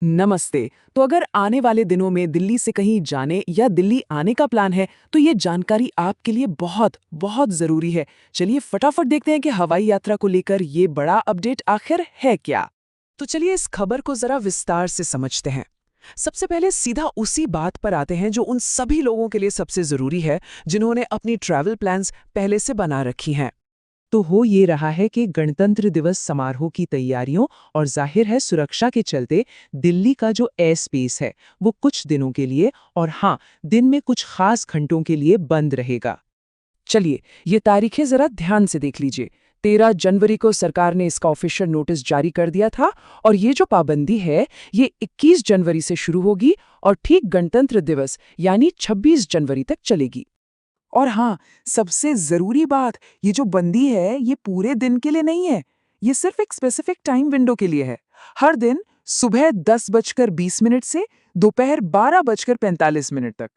नमस्ते। तो अगर आने वाले दिनों में दिल्ली से कहीं जाने या दिल्ली आने का प्लान है, तो ये जानकारी आपके लिए बहुत, बहुत ज़रूरी है। चलिए फटाफट देखते हैं कि हवाई यात्रा को लेकर ये बड़ा अपडेट आखिर है क्या? तो चलिए इस खबर को ज़रा विस्तार से समझते हैं। सबसे पहले सीधा उसी बात पर आते हैं जो उन सभी लोगों के लिए सबसे ज़रूरी है, जिन्होंने अपनी ट्रैवल प्लान्स पहले से बना रखी हैं। तो हो ये रहा है कि गणतंत्र दिवस समारोह की तैयारियों और जाहिर है सुरक्षा के चलते दिल्ली का जो एयर स्पेस है वो कुछ दिनों के लिए और हाँ, दिन में कुछ खास घंटों के लिए बंद रहेगा। चलिए ये तारीखें जरा ध्यान से देख लीजिए। 13 जनवरी को सरकार ने इसका ऑफिशियल नोटिस जारी कर दिया था और ये जो पाबंदी है ये 21 जनवरी से शुरू होगी और ठीक गणतंत्र दिवस यानी 26 जनवरी तक चलेगी। और हाँ, सबसे ज़रूरी बात, ये जो बंदी है, ये पूरे दिन के लिए नहीं है। ये सिर्फ एक स्पेसिफिक टाइम विंडो के लिए है। हर दिन सुबह 10:20 से दोपहर 12:45 तक।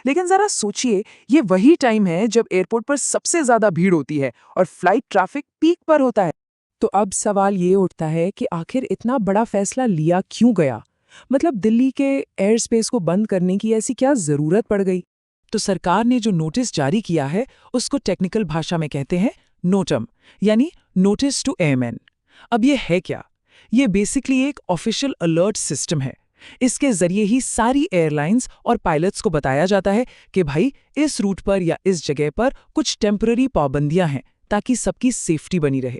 लेकिन ज़रा सोचिए, ये वही टाइम है जब एयरपोर्ट पर सबसे ज़्यादा भीड़ होती है और फ्लाइट ट्रैफिक पीक पर होता है। तो अब सवाल ये उठता है कि आखिर इतना बड़ा फैसला लिया क्यों गया? मतलब दिल्ली के एयर स्पेस को बंद करने की ऐसी क्या ज़रूरत पड़ गई? तो सरकार ने जो नोटिस जारी किया है उसको टेक्निकल भाषा में कहते हैं नोटम, यानी नोटिस टू एयरमैन। अब ये है क्या? ये बेसिकली एक ऑफिशियल अलर्ट सिस्टम है। इसके जरिए ही सारी एयरलाइंस और पायलट्स को बताया जाता है कि भाई इस रूट पर या इस जगह पर कुछ टेम्पररी पाबंदियां हैं ताकि सबकी सेफ्टी बनी रहे।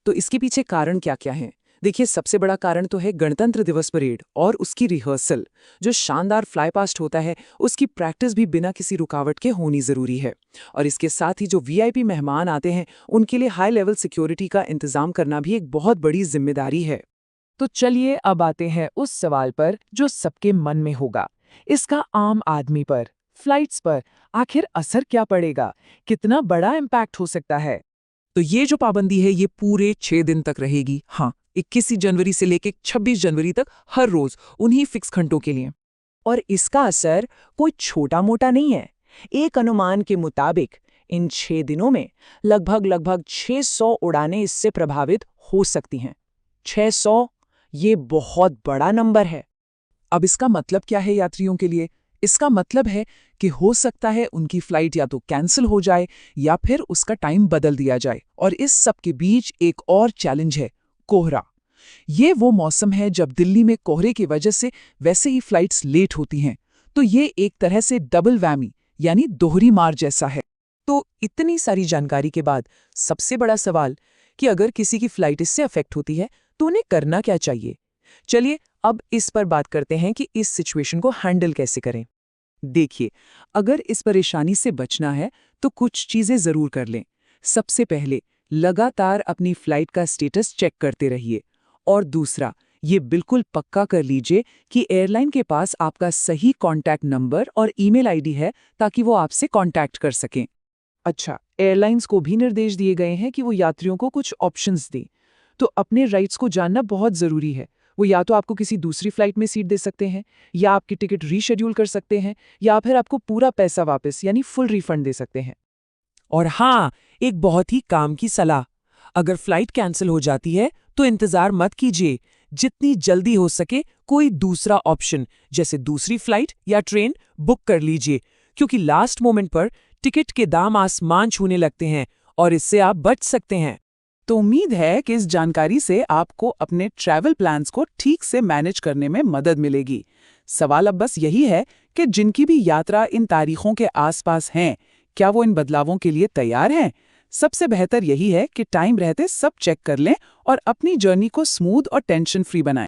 तो इसके पीछे कारण क्या क्या हैं? देखिए, सबसे बड़ा कारण तो है गणतंत्र दिवस परेड और उसकी रिहर्सल। जो शानदार फ्लाई पास्ट होता है उसकी प्रैक्टिस भी बिना किसी रुकावट के होनी जरूरी है। और इसके साथ ही जो वीआईपी मेहमान आते हैं उनके लिए हाई लेवल सिक्योरिटी का इंतजाम करना भी एक बहुत बड़ी जिम्मेदारी है। तो चलिए अब आते हैं उस सवाल पर जो सबके मन में होगा। इसका आम आदमी पर, फ्लाइट्स पर आखिर असर क्या पड़ेगा? कितना बड़ा इम्पैक्ट हो सकता है? तो ये जो पाबंदी है ये पूरे 6 दिन तक रहेगी। हाँ, 21 जनवरी से लेकर 26 जनवरी तक हर रोज उन्हीं फिक्स घंटों के लिए। और इसका असर कोई छोटा मोटा नहीं है। एक अनुमान के मुताबिक इन 6 दिनों में लगभग 600 उड़ानें इससे प्रभावित हो सकती हैं। 600, ये बहुत बड़ा नंबर है। अब इसका मतलब क्या है यात्रियों के लिए? इसका मतलब है कि हो सकता है उनकी फ्लाइट या तो कैंसिल हो जाए या फिर उसका टाइम बदल दिया जाए। और इस सब के बीच एक और चैलेंज है, कोहरा। ये वो मौसम है जब दिल्ली में कोहरे की वजह से वैसे ही फ्लाइट्स लेट होती हैं। तो ये एक तरह से डबल वैमी यानी दोहरी मार जैसा है। तो इतनी सारी जानकारी के बाद सबसे बड़ा सवाल कि अगर किसी की फ्लाइट इससे अफेक्ट होती है तो उन्हें करना क्या चाहिए? चलिए अब इस पर बात करते हैं कि इस सिचुएशन को हैंडल कैसे करें। देखिए, अगर इस परेशानी से बचना है तो कुछ चीजें जरूर कर लें। सबसे पहले लगातार अपनी फ्लाइट का स्टेटस चेक करते रहिए। और दूसरा, ये बिल्कुल पक्का कर लीजिए कि एयरलाइन के पास आपका सही कॉन्टैक्ट नंबर और ईमेल आईडी है ताकि वो आपसे कॉन्टैक्ट कर सकें। अच्छा, एयरलाइंस को भी निर्देश दिए गए हैं कि वो यात्रियों को कुछ ऑप्शंस दें। तो अपने राइट्स को जानना बहुत ज़रूरी है। वो या तो आपको किसी दूसरी फ्लाइट में सीट दे सकते हैं, या आपकी टिकट रीशेड्यूल कर सकते हैं, या फिर आपको पूरा पैसा वापस यानी फुल रिफंड दे सकते हैं। और हाँ, एक बहुत ही काम की सलाह, अगर फ्लाइट कैंसिल हो जाती है तो इंतजार मत कीजिए। जितनी जल्दी हो सके कोई दूसरा ऑप्शन जैसे दूसरी फ्लाइट या ट्रेन बुक कर लीजिए, क्योंकि लास्ट मोमेंट पर टिकट के दाम आसमान छूने लगते हैं और इससे आप बच सकते हैं। तो उम्मीद है कि इस जानकारी से आपको अपने ट्रैवल प्लान्स को ठीक से मैनेज करने में मदद मिलेगी। सवाल अब बस यही है कि जिनकी भी यात्रा इन तारीखों के आसपास हैं, क्या वो इन बदलावों के लिए तैयार हैं? सबसे बेहतर यही है कि टाइम रहते सब चेक कर लें और अपनी जर्नी को स्मूथ और टेंशन फ्री बनाएं।